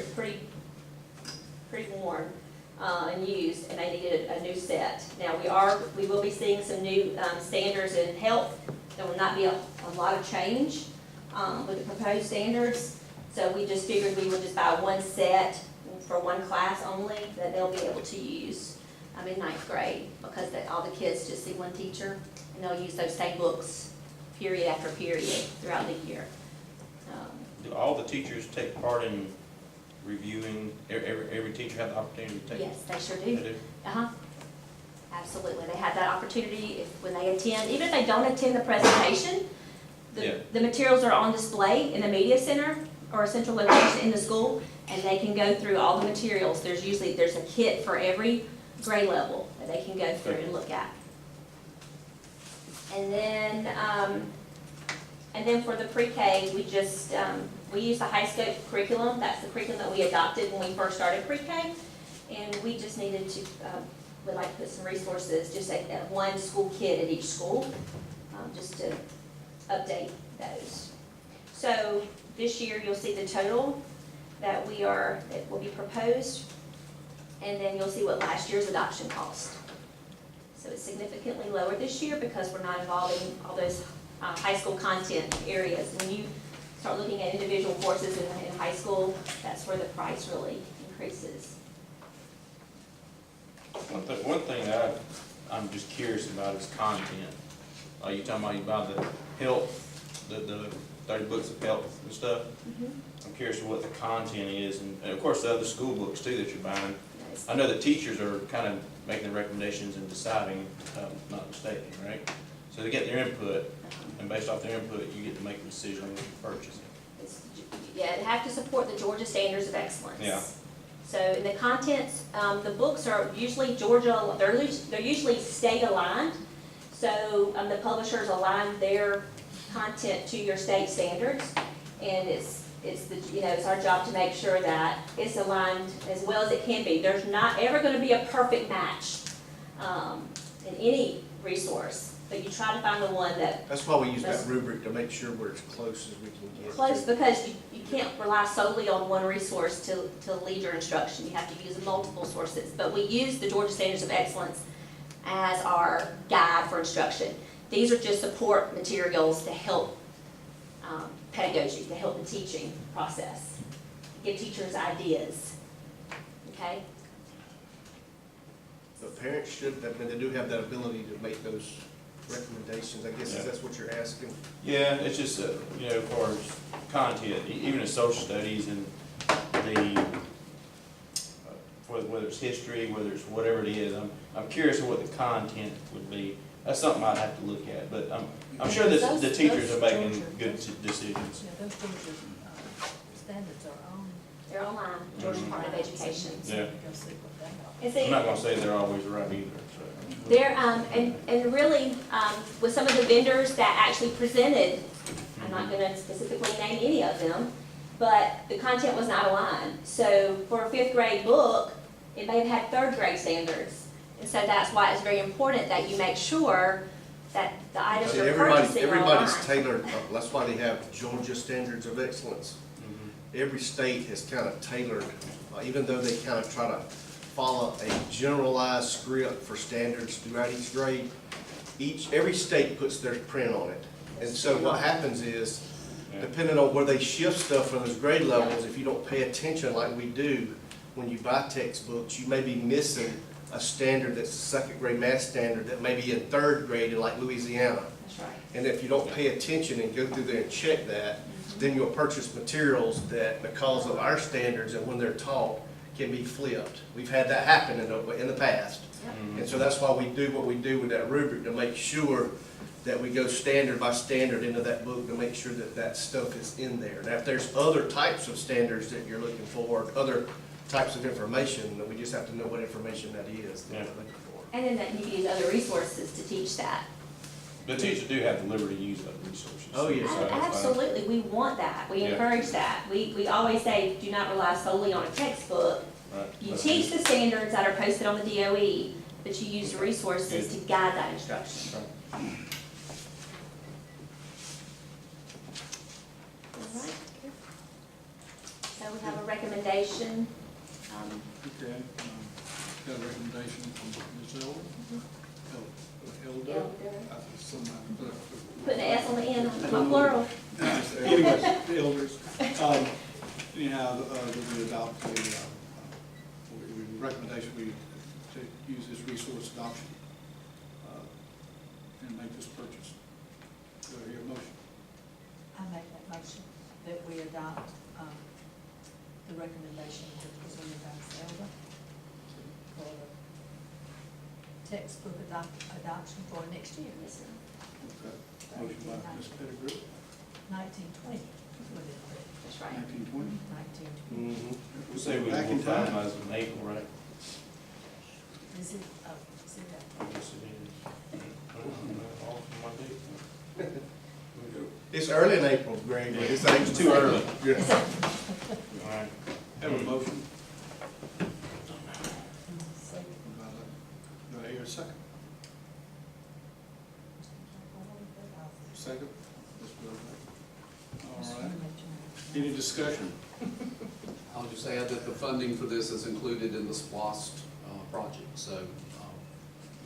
pretty worn and used, and they needed a new set. Now, we will be seeing some new standards in health. There will not be a lot of change with the proposed standards, so we just figured we would just buy one set for one class only that they'll be able to use in ninth grade, because all the kids just see one teacher, and they'll use those same books period after period throughout the year. Do all the teachers take part in reviewing, every teacher have the opportunity to take? Yes, they sure They do. do? Absolutely. They have that opportunity when they attend, even if they don't attend the presentation, the materials are on display in the media center or a central location in the school, and they can go through all the materials. There's a kit for every grade level that they can go through and look at. And then for the pre-K, we use the high scope curriculum. That's the curriculum that we adopted when we first started pre-K. And we just needed to, we'd like to put some resources, just at one school kit at each school, just to update those. So this year, you'll see the total that will be proposed, and then you'll see what last year's adoption cost. So it's significantly lower this year because we're not involving all those high school content areas. When you start looking at individual courses in high school, that's where the price really increases. One thing that I'm just curious about is content. You talking about you buy the health, the 30 books of health and stuff? I'm curious what the content is, and of course the other school books too that you're buying. I know the teachers are kind of making the recommendations and deciding, if I'm not mistaken, right? So they get their input, and based off their input, you get to make a decision on what you purchase. Yeah, it have to support the Georgia Standards of Excellence. Yeah. So in the contents, the books are usually Georgia, they're usually state aligned. So the publishers align their content to your state standards, and it's our job to make sure that it's aligned as well as it can be. There's not ever going to be a perfect match in any resource, but you try to find the one that. That's why we use that rubric, to make sure we're as close as we can get. Close, because you can't rely solely on one resource to lead your instruction. You have to use multiple sources. But we use the Georgia Standards of Excellence as our guide for instruction. These are just support materials to help pedagogy, to help the teaching process, give teachers ideas, okay? But parents should, they do have that ability to make those recommendations, I guess, if that's what you're asking. Yeah, it's just, as far as content, even in social studies and whether it's history, whether it's whatever it is, I'm curious of what the content would be. That's something I'd have to look at, but I'm sure that the teachers are making good decisions. Yeah, those Georgia standards are on. They're online, Georgia Department of Education. Yeah. Go see what they are. And see, I'm not gonna say they're always right either, so. they're, and really, with some of the vendors that actually presented, I'm not gonna specifically name any of them, but the content was not aligned. So for a 5th grade book, it may have had 3rd grade standards. And so that's why it's very important that you make sure that the items you're purchasing are aligned. Everybody's tailored, that's why they have Georgia Standards of Excellence. Every state has kind of tailored, even though they kind of try to follow a generalized script for standards throughout each grade, every state puts their print on it. And so what happens is, depending on where they shift stuff from those grade levels, if you don't pay attention like we do, when you buy textbooks, you may be missing a standard that's a 2nd grade math standard that may be in 3rd grade in like Louisiana. That's right. And if you don't pay attention and go through there and check that, then you'll purchase materials that, because of our standards and when they're taught, can be flipped. We've had that happen in the past. And so that's why we do what we do with that rubric, to make sure that we go standard by standard into that book to make sure that that stuff is in there. Now, if there's other types of standards that you're looking for, other types of information, then we just have to know what information that is that we're looking for. And then that you can use other resources to teach that. The teachers do have the liberty to use those resources. Oh, yes. So that's fine. Absolutely, we want that, we Yeah. encourage that. We always say, do not rely solely on a textbook. Right. You teach the standards that are posted on the DOE, but you use the resources to guide that instruction. Right. All right. So So we have a recommendation. Okay, got a recommendation from Ms. Elder. Elder. Elder. I think somebody put a- Putting an S on the end, on plural. Anyways, the elders. Anyhow, we adopt a, recommendation, we to use this resource adoption, and make this purchase. Do I hear a motion? I make that motion that we adopt, the recommendation that was presented by Ms. Elder for textbook adoption for next year, Yes, sir. Okay. Motion by Ms. Pettigrew, 1920. That's right. 1920. 1920. Mhm. We say we will Back in time. finalize in April, right? Is it, is it I guess it is. Off my date. It's early in April, Greg, but it's too early. Yeah. All right. Have a motion. so, Do I hear a second? Second? Ms. Wilson. All right. Any discussion? I'll just add that the funding for this is included in the SPOS project, so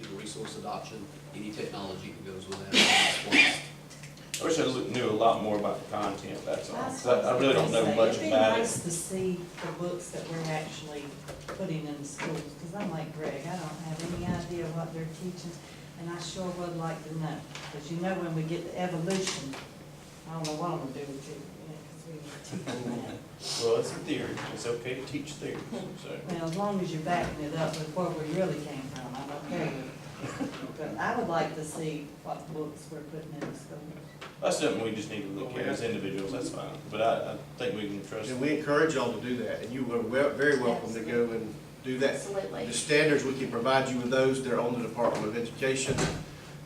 either resource adoption, any technology that goes with that is SPOS. I wish I knew a lot more about the content, that's all. 'Cause I really don't know much It'd be about nice it. to see the books that we're actually putting in the schools, because I'm like Greg, I don't have any idea what they're teaching, and I sure would like to know. Because you know, when we get to evolution, I don't know what I'm gonna do with you, because we teach that. Well, it's a theory, it's okay to teach theory, so. Well, as long as you're backing it up with where we really came from, I'm okay with it. But I would like to see what books we're putting in the schools. That's something we just need to look at as individuals, that's fine, but I think we can trust. And we encourage y'all to do that, and you are very welcome to go and do that. Absolutely. The standards, we can provide you with those, they're on the Department of Education.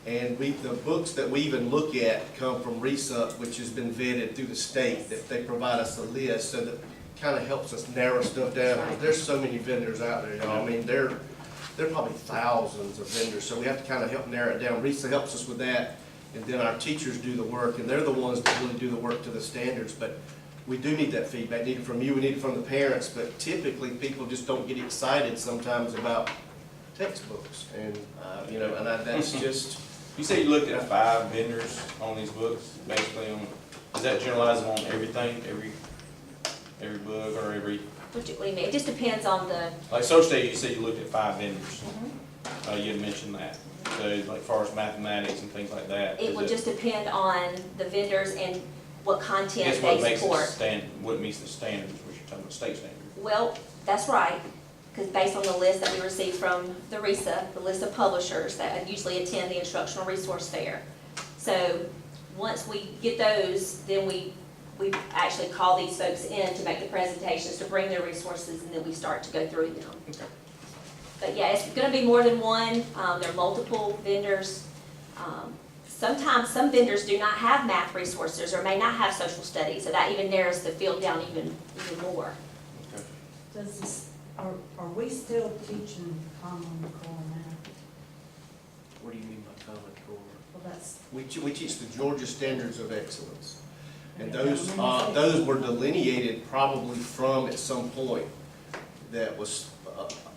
And the books that we even look at come from RESUP, which has been vetted through the state, that they provide us a list, so that kind of helps us narrow stuff down. Right. There's so many vendors out there, y'all, I mean, there are probably thousands of vendors, so we have to kind of help narrow it down. RESA helps us with that, and then our teachers do the work, and they're the ones that really do the work to the standards, but we do need that feedback, need it from you, we need it from the parents, but typically, people just don't get excited sometimes about textbooks, and, that's just, You say you looked at 5 vendors on these books, basically on, does that generalize them on everything, every book or every, What do you mean? It just depends on the, like social studies, you said you looked at 5 vendors. Mm-hmm. You had mentioned that, so like far as mathematics and things like that. it is would just depend on the vendors and what I content guess what they makes it support. what meets the standards, which you're talking about state standards. Well, that's right, because based on the list that we received from the RESA, the list of publishers that usually attend the Instructional Resource Fair. So, once we get those, then we actually call these folks in to make the presentations, to bring their resources, and then we start to go through them. Okay. But yeah, it's gonna be more than one, there are multiple vendors. Sometimes some vendors do not have math resources or may not have social studies, so that even narrows the field down even more. Okay. Does this, are we still teaching Common Core now? what do you mean by Common Core? Well, that's, We teach the Georgia Standards of Excellence. And those were delineated probably from, at some point, that was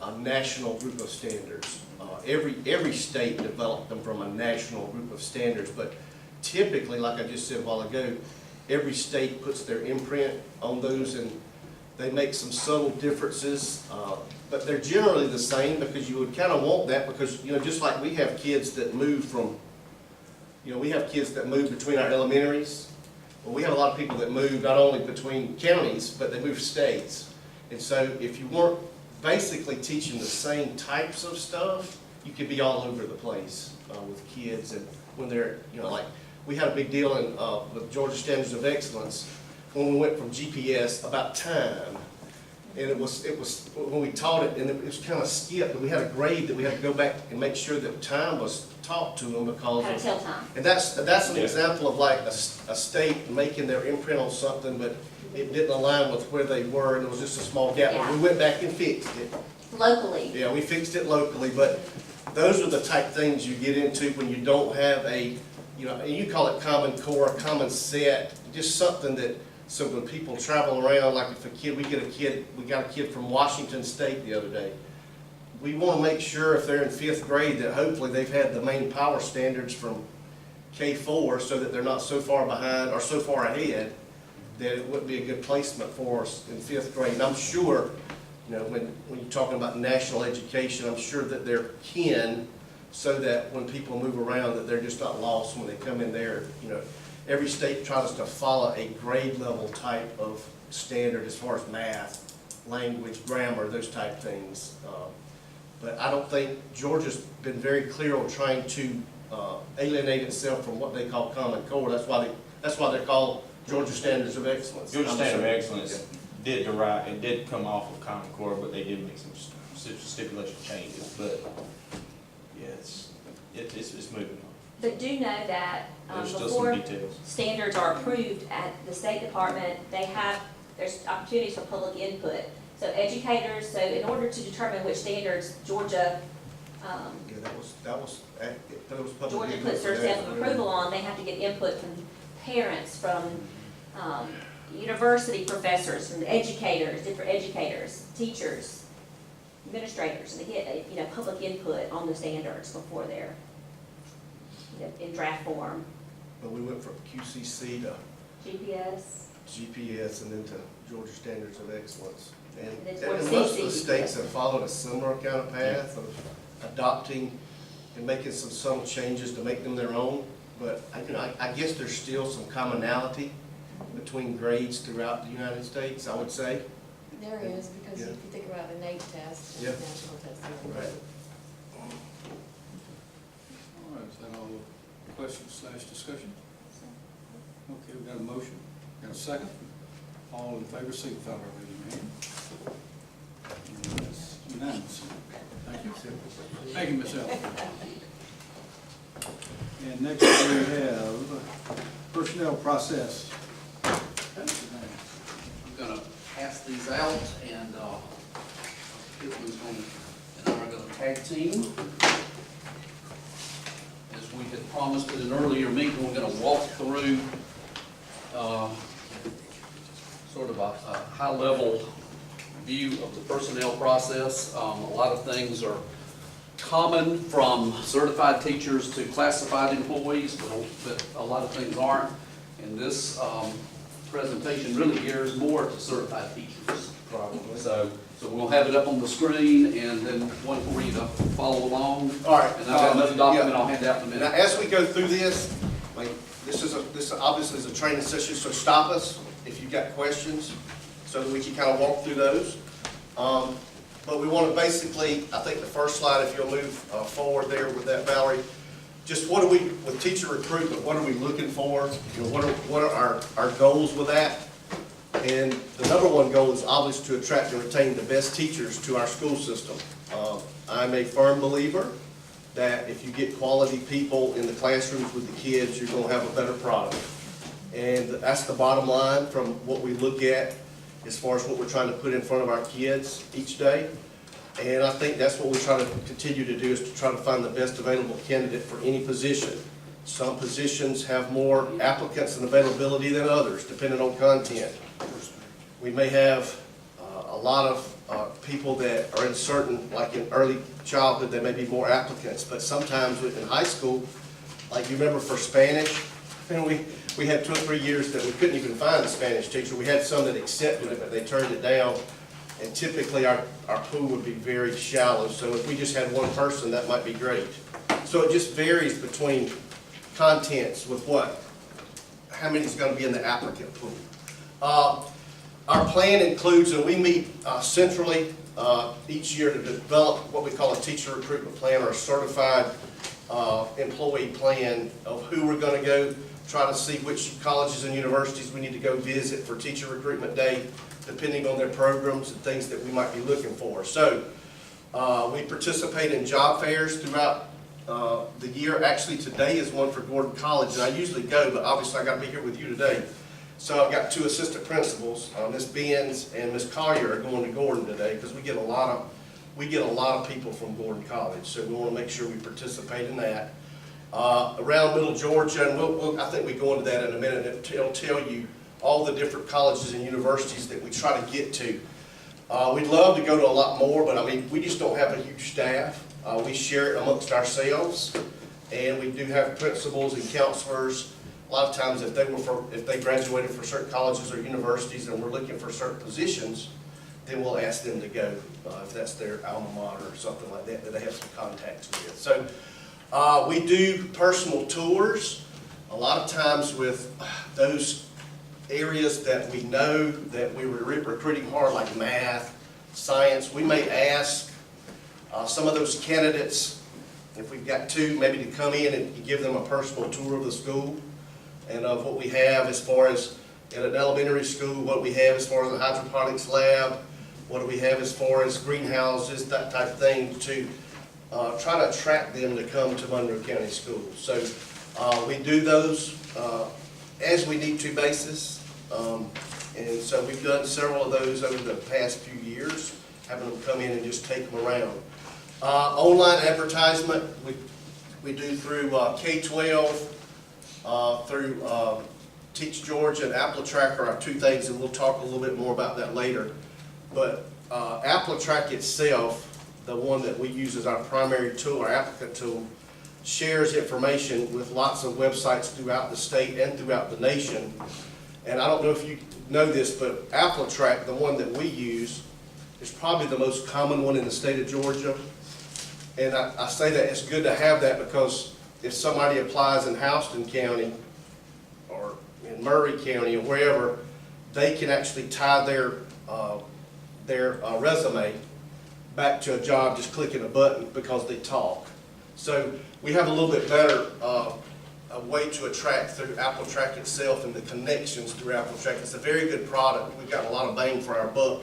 a national group of standards. Every state developed them from a national group of standards, but typically, like I just said a while ago, every state puts their imprint on those, and they make some subtle differences, but they're generally the same, because you would kind of want that, because, just like we have kids that move from, we have kids that move between our elementaries. Well, we have a lot of people that move not only between counties, but they move states. And so if you weren't basically teaching the same types of stuff, you could be all over the place with kids. And when they're, like, we had a big deal with Georgia Standards of Excellence when we went from GPS about time. And it was when we taught it, and it was kind of skipped, and we had a grade that we had to go back and make sure that time was taught to them, because How to tell time. and that's an Yeah. example of like a state making their imprint on something, but it didn't align with where they were, and it was just a small gap. But we went back and fixed it. Locally, Yeah, we fixed it locally, but those are the type things you get into when you don't have and you call it Common Core, common set, just something that So when people travel around, like if we got a kid from Washington State the other day. We want to make sure if they're in 5th grade that hopefully they've had the main power standards from K4 so that they're not so far behind or so far ahead that it wouldn't be a good placement for us in 5th grade. And I'm sure, you know, when you're talking about national education, I'm sure that they're kin so that when people move around that they're just not lost when they come in there. You know, every state tries to follow a grade level type of standard as far as math, language, grammar, those type things. But I don't think Georgia's been very clear on trying to alienate itself from what they call Common Core. That's why they're called Georgia Standards of Excellence. Georgia Standard of Excellence did it did come off of Common Core, but they did make some stipulation changes. But yeah, it's moving on. But do know that There's still before some details. standards are approved at the State Department, there's opportunities for public input. So educators, so in order to determine which standards Georgia, Yeah, that was public Georgia input puts for their that. stamp of approval on, they have to get input from parents, from university professors, from educators, different educators, teachers, administrators, and they get, you know, public input on the standards before they're, you know, in draft form. But we went from QCC to GPS, and then to Georgia Standards of Excellence. And it's and what most of CC the states have followed a similar kind of path of adopting and making some subtle changes to make them their own. But I guess there's still some commonality between grades throughout the United States, I would say. There is, because Yeah. if you think about a NAEP test and Yeah. a national test. Right. All right, is that all the questions / discussion? Okay, we got a motion, got a second. All in favor, signify by raising your hand. And that's unanimous. Thank you. Thank you, Ms. Ellis. And next we have personnel process. I'm gonna pass these out, and Caitlin and I are gonna tag team. As we had promised at an earlier meeting, we're gonna walk through sort of a high-level view of the personnel process. A lot of things are common from certified teachers to classified employees, but a lot of things aren't. And this presentation really gears more to certified teachers. Probably. So we'll have it up on the screen, and then one for you to follow along. All right. And I've got another document Yeah. I'll hand out in a Now, minute. as we go through this, like, this obviously is a training session, so stop us if you've got questions, so that we can kind of walk through those. But we want to basically, I think the first slide, if you'll move forward there with that, Valerie, just what are we, with teacher recruitment, what are we looking for? You know, what are our goals with that? And the number one goal is obviously to attract and retain the best teachers to our school system. I'm a firm believer that if you get quality people in the classrooms with the kids, you're going to have a better product. And that's the bottom line from what we look at as far as what we're trying to put in front of our kids each day. And I think that's what we try to continue to do, is to try to find the best available candidate for any position. Some positions have more applicants and availability than others, depending on content. We may have a lot of people that are in certain, like in early childhood, there may be more applicants, but sometimes in high school, like you remember for Spanish, and we had 2 or 3 years that we couldn't even find a Spanish teacher. We had some that accepted it, but they turned it down. And typically our pool would be very shallow. So if we just had one person, that might be great. So it just varies between contents with how many is going to be in the applicant pool. Our plan includes, and we meet centrally each year to develop what we call a teacher recruitment plan, or a certified employee plan of who we're going to go try to see which colleges and universities we need to go visit for teacher recruitment day, depending on their programs and things that we might be looking for. So we participate in job fairs throughout the year. Actually, today is one for Gordon College, and I usually go, but obviously I got to be here with you today. So I've got 2 assistant principals, Ms. Benz and Ms. Collier, are going to Gordon today, because we get a lot of people from Gordon College. So we want to make sure we participate in that. Around Middle Georgia, and I think we go into that in a minute. It'll tell you all the different colleges and universities that we try to get to. We'd love to go to a lot more, but I mean, we just don't have a huge staff. We share it amongst ourselves, and we do have principals and counselors. A lot of times, if they graduated for certain colleges or universities and we're looking for certain positions, then we'll ask them to go, if that's their alma mater or something like that, that they have some contacts with. So we do personal tours, a lot of times with those areas that we know that we were recruiting hard, like math, science. We may ask some of those candidates, if we've got two, maybe to come in and give them a personal tour of the school and of what we have as far as in an elementary school, what we have as far as a hydroponics lab, what do we have as far as greenhouses, that type of thing, to try to attract them to come to Monroe County Schools. So we do those as we need to basis. And so we've done several of those over the past few years, having them come in and just take them around. Online advertisement, we do through K-12, through Teach Georgia and AppleTrack are our two things, and we'll talk a little bit more about that later. But AppleTrack itself, the one that we use as our primary tool, our applicant tool, shares information with lots of websites throughout the state and throughout the nation. And I don't know if you know this, but AppleTrack, the one that we use, is probably the most common one in the state of Georgia. And I say that it's good to have that because if somebody applies in Houston County or in Murray County or wherever, they can actually tie their resume back to a job just clicking a button because they talk. So we have a little bit better a way to attract through AppleTrack itself and the connections through AppleTrack. It's a very good product. We've got a lot of bang for our buck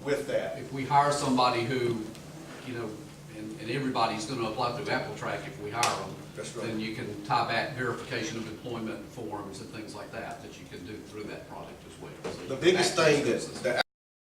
with that. If we hire somebody who, you know, and everybody's gonna apply through AppleTrack if we hire them, That's right. then you can tie back verification of employment forms and things like that, that you can do through that product as well. So The biggest thing that